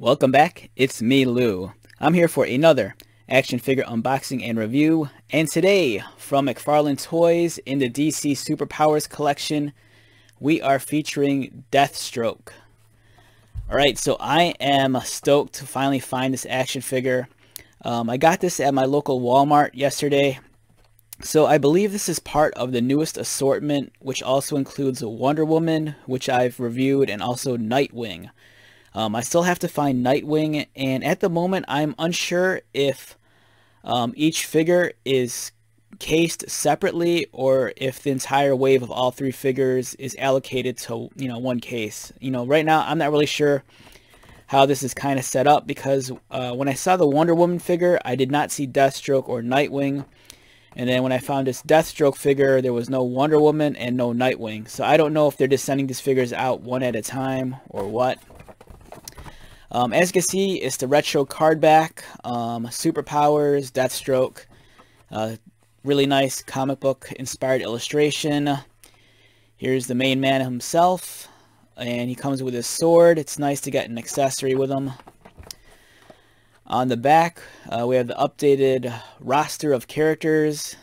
Welcome back, it's me, Lou. I'm here for another action figure unboxing and review, and today, from McFarlane Toys in the DC Superpowers collection, we are featuring Deathstroke. Alright, so I am stoked to finally find this action figure. I got this at my local Walmart yesterday, so I believe this is part of the newest assortment, which also includes Wonder Woman, which I've reviewed, and also Nightwing. I still have to find Nightwing, and at the moment I'm unsure if each figure is cased separately or if the entire wave of all three figures is allocated to, one case. Right now I'm not really sure how this is kind of set up, because when I saw the Wonder Woman figure, I did not see Deathstroke or Nightwing. And then when I found this Deathstroke figure, there was no Wonder Woman and no Nightwing. So I don't know if they're just sending these figures out one at a time or what. As you can see, it's the retro card back, Superpowers, Deathstroke, really nice comic book inspired illustration. Here's the main man himself, and he comes with his sword. It's nice to get an accessory with him. On the back, we have the updated roster of characters.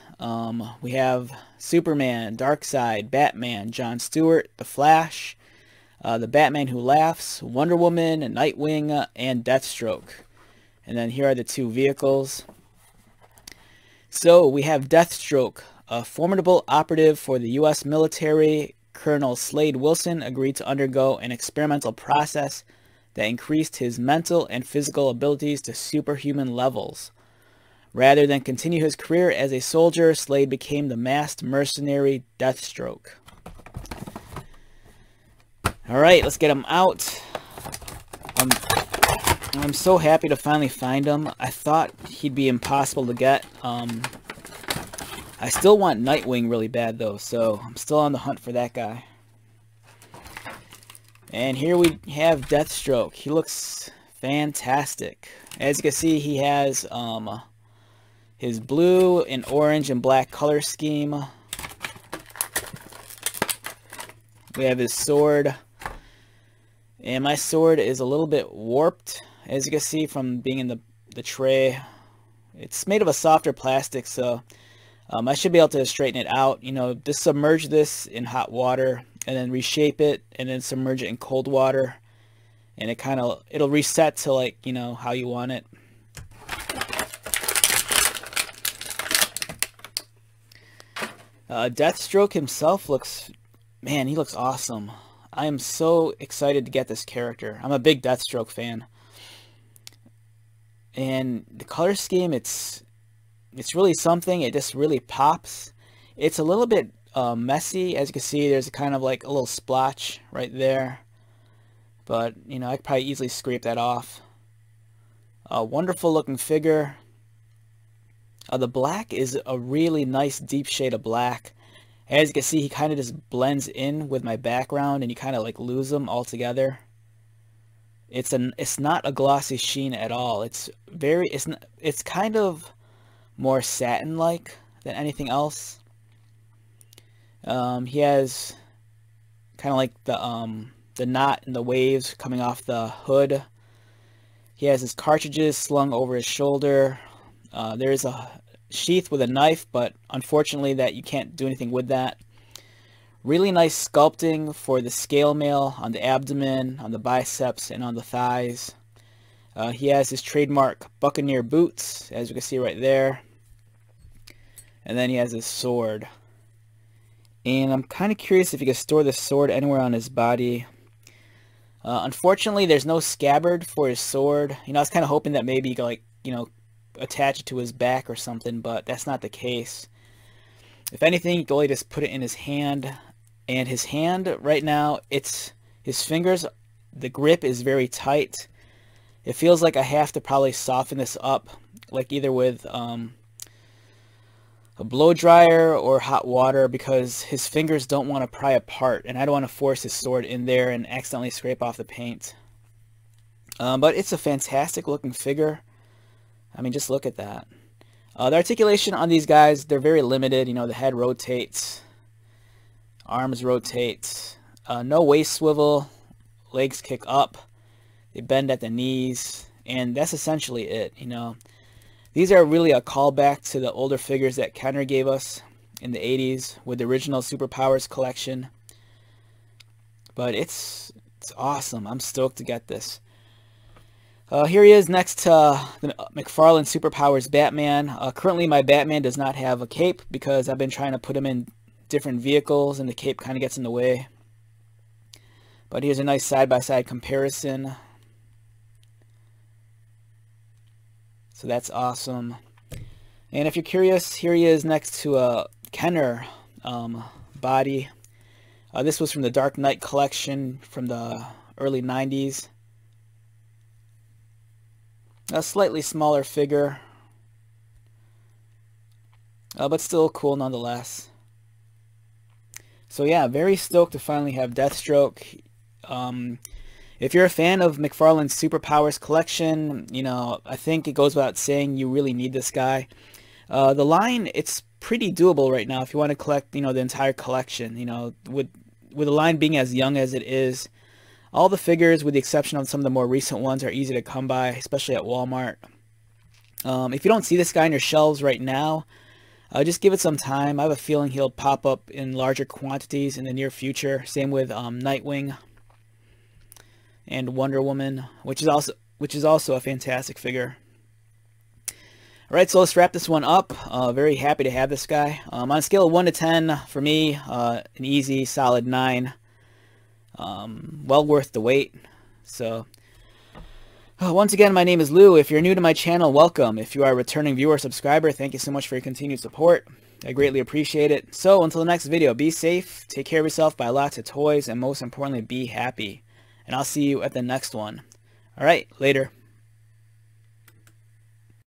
We have Superman, Darkseid, Batman, John Stewart, The Flash, the Batman Who Laughs, Wonder Woman, Nightwing, and Deathstroke. And then here are the two vehicles. So we have Deathstroke, a formidable operative for the U.S. military. Colonel Slade Wilson agreed to undergo an experimental process that increased his mental and physical abilities to superhuman levels. Rather than continue his career as a soldier, Slade became the masked mercenary Deathstroke. Alright, let's get him out. I'm so happy to finally find him. I thought he'd be impossible to get. I still want Nightwing really bad though, so I'm still on the hunt for that guy. And here we have Deathstroke. He looks fantastic. As you can see, he has his blue and orange and black color scheme. We have his sword. And my sword is a little bit warped, as you can see from being in the tray. It's made of a softer plastic, so I should be able to straighten it out. Just submerge this in hot water and then reshape it and then submerge it in cold water. And it'll reset to how you want it. Deathstroke himself he looks awesome. I am so excited to get this character. I'm a big Deathstroke fan. And the color scheme, it's really something. It just really pops. It's a little bit messy. As you can see, there's kind of like a little splotch right there. But, I could probably easily scrape that off. A wonderful looking figure. The black is a really nice deep shade of black. As you can see, he kind of just blends in with my background, and you kind of lose him altogether. It's not a glossy sheen at all. It's kind of more satin-like than anything else. He has kind of like the knot and the waves coming off the hood. He has his cartridges slung over his shoulder. There's a sheath with a knife, but unfortunately that you can't do anything with that. Really nice sculpting for the scale mail on the abdomen, on the biceps, and on the thighs. He has his trademark Buccaneer boots, as you can see right there. And then he has his sword. And I'm kind of curious if you can store the sword anywhere on his body. Unfortunately, there's no scabbard for his sword. I was kind of hoping that maybe you could attach it to his back or something, but that's not the case. If anything, you can only just put it in his hand. And his hand right now, his fingers, the grip is very tight. It feels like I have to probably soften this up, either with a blow dryer or hot water, because his fingers don't want to pry apart, and I don't want to force his sword in there and accidentally scrape off the paint. But it's a fantastic looking figure. Just look at that. The articulation on these guys, they're very limited. The head rotates, arms rotate, no waist swivel, legs kick up. They bend at the knees, and that's essentially it, you know. These are really a callback to the older figures that Kenner gave us in the 80s with the original Superpowers collection. But it's awesome. I'm stoked to get this. Here he is next to the McFarlane Superpowers Batman. Currently my Batman does not have a cape because I've been trying to put him in different vehicles and the cape kind of gets in the way. But here's a nice side-by-side comparison. So that's awesome. And if you're curious, here he is next to a Kenner body. This was from the Dark Knight collection from the early 90s. A slightly smaller figure, but still cool nonetheless. So yeah, very stoked to finally have Deathstroke. If you're a fan of McFarlane's Superpowers collection, you know, I think it goes without saying you really need this guy. The line, it's pretty doable right now if you want to collect, you know, the entire collection. You know, with the line being as young as it is, all the figures, with the exception of some of the more recent ones, are easy to come by, especially at Walmart. If you don't see this guy on your shelves right now, just give it some time. I have a feeling he'll pop up in larger quantities in the near future. Same with Nightwing and Wonder Woman, which is also a fantastic figure. All right, so let's wrap this one up. Very happy to have this guy. On a scale of 1 to 10, for me, an easy, solid 9. Well worth the wait. So once again, my name is Lou. If you're new to my channel, welcome. If you are a returning viewer or subscriber, thank you so much for your continued support. I greatly appreciate it. So until the next video, be safe, take care of yourself, buy lots of toys, and most importantly, be happy. And I'll see you at the next one. All right, later.